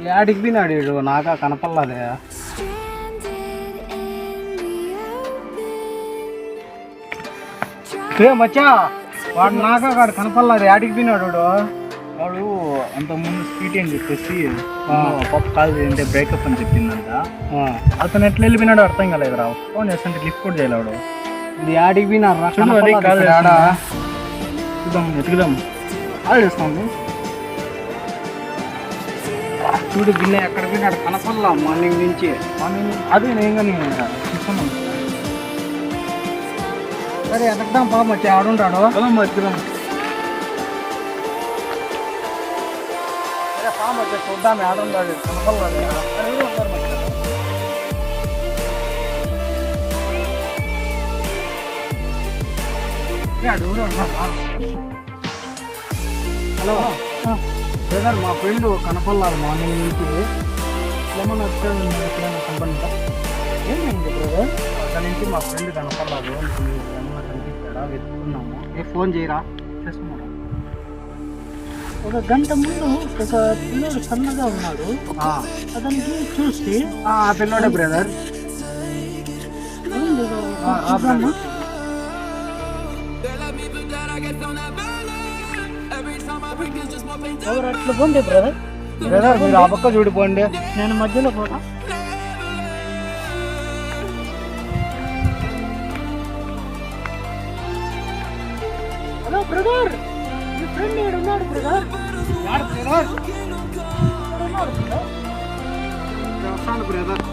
యాడికి పోయినాడు వీడు నాకా కనపడలేదే. మచ్చా వాడు నాకా కాడు కనపడలేదు, యాడికి పోయినాడు వాడు అంతకుముందు స్పీడ్ అని చెప్పేసి పాప కాల్ చేయంటే బ్రేకప్ అని చెప్పిందంట. అతను ఎట్లా వెళ్ళిపోయినాడు అర్థం కాలేదురా. ఫోన్ చేస్తుంటే లిఫ్ట్ కూడా చేయలేడు. ఇది యాడికి పోయినారా? చూద్దాం ఎతుకుదాం. కాల్ చేస్తాము చూడు. గిన్నె ఎక్కడ పోయినాడు కనపడలా మార్నింగ్ నుంచి. అదే నేను కానీ చూస్తున్నాను. సరే ఎతకదాం పాప వచ్చి ఆడుంటాడు. ఎత్తుకుదాం. సరే పాప వచ్చి చూద్దాం ఆడుంటాడు కనపడలేదు. హలో బ్రదర్, మా ఫ్రెండ్ కనపడలేదు మార్నింగ్ నుంచి. ఏమన్నా వచ్చాడు ఎక్కడైనా కనపడిందా? ఏమైంది బ్రదర్? అక్కడి నుంచి మా ఫ్రెండ్ కనపడలేదు. ఏమన్నా కనిపించాడా? వెతుకున్నాము. ఫోన్ చేయరా? చేసుకున్నారా? ఒక గంట ముందు ఒక పిల్లడు సన్నగా ఉన్నాడు, అతనికి చూసి ఆ పిల్లోడే బ్రదర్. ఎవరు అట్లా పోండి బ్రదర్. బ్రదర్ మీరు ఆ పక్క చూడిపోండి, నేను మధ్యలో పోతా. హలో బ్రదర్, మీ ఫ్రెండ్ ఏడు ఉన్నాడు బ్రదర్. వస్తాను బ్రదర్.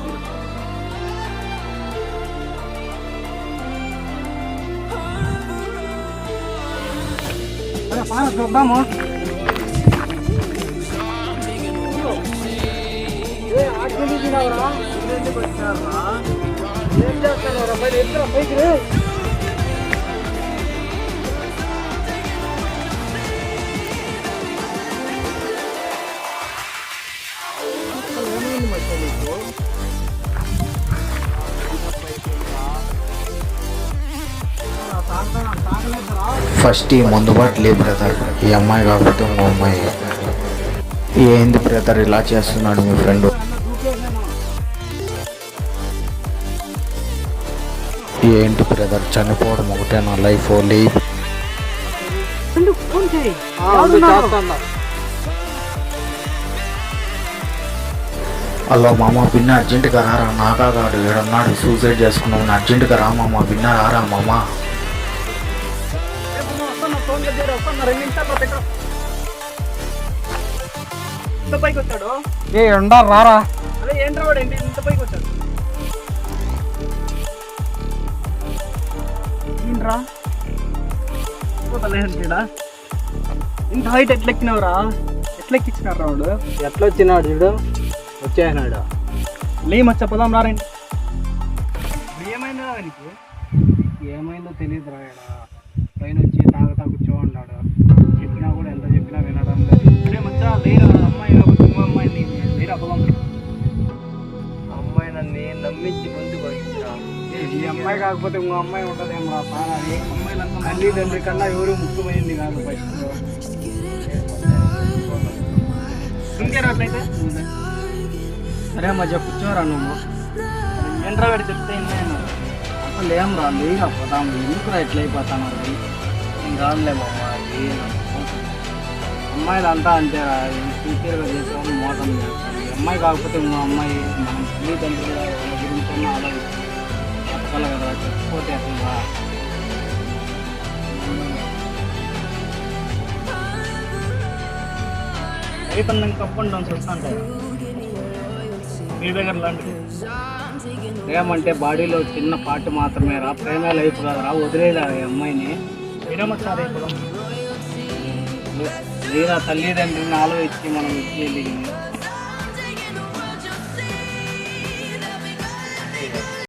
చూద్దాము. ఏం చేస్తాను బయట ఎదురు పైకి రే. ఫస్ట్ ఈ మందు బాటలే బ్రదర్. ఈ అమ్మాయి కాకపోతే ఇంకో అమ్మాయి. ఏంది బ్రదర్ ఇలా చేస్తున్నాడు మీ ఫ్రెండ్? ఏంటి బ్రదర్ చనిపోవడం ఒకటే నా లైఫ్ లీవ్. హలో మామ బిన్న అర్జెంటుగా రారా. నాకాగాడు ఏడన్నాడు సూసైడ్ చేసుకున్నావు. అర్జెంటుగా రా మామ. బిన్న రారా మామ. పైకి వచ్చాడు. ఏ ఉండారు రారా. అదే ఏంట్రా వాడు ఏంటి ఇంత పైకి వచ్చాడు? ఏంట్రా ఇంత హైట్ ఎట్లా ఎక్కినావురా? ఎట్లా ఎక్కించినారా వాడు? ఎట్లా వచ్చినాడు చూడు, వచ్చేసినాడు. లేమచ్చా పదాం రారండి. ఏమైందో దానికి? ఏమైందో తెలియదు రాయడా. పైన వచ్చి తాగుతా కూర్చో ఉన్నాడు. చెప్పినా కూడా ఎంత చెప్పినా వినడం లేదు. అరే మచ్చా లేరా, అమ్మాయి కాబట్టి ఇంకో అమ్మాయి లేరా పదాం. అమ్మాయి నన్ను నమ్మించి ముందు పంపించరా. ఈ అమ్మాయి కాకపోతే ఇంకో అమ్మాయి ఉంటుందేమో రా సారా. అమ్మాయిలంతా తల్లిదండ్రి కన్నా ఎవరు ముఖ్యమైంది కాదు ఫస్ట్. ఇంకేరా అట్లయితే. సరే మధ్య కూర్చోరా నువ్వు. ఏంట్రా వాడు చెప్తే నేను అసలు ఏం రా లేగా పోతాము. ఎందుకురా ఎట్లా అయిపోతాను అది. నేను రాదులేమో అది. అమ్మాయిలు అంతా అంతేరా, ఫ్యూచర్గా చేసేవాళ్ళు మోసం చేస్తారు. ఈ అమ్మాయి కాకపోతే ఇంకో అమ్మాయి మనం తల్లిదండ్రుల గురించి ఆలోచిస్తాం. చెప్పగల కదా, చెప్పకపోతే అసలు రా. రైతు కప్పండి వస్తుంటాయి మీ దగ్గర లాంటిది. ప్రేమంటే బాడీలో చిన్న పార్ట్ మాత్రమే రా. ప్రేమే లైఫ్ కాదురా. వదిలేదా ఈ అమ్మాయిని. వినమొచ్చారు ఇప్పుడు. లేదా తల్లిదండ్రులని ఆలోచించి మనం ఇచ్చేది.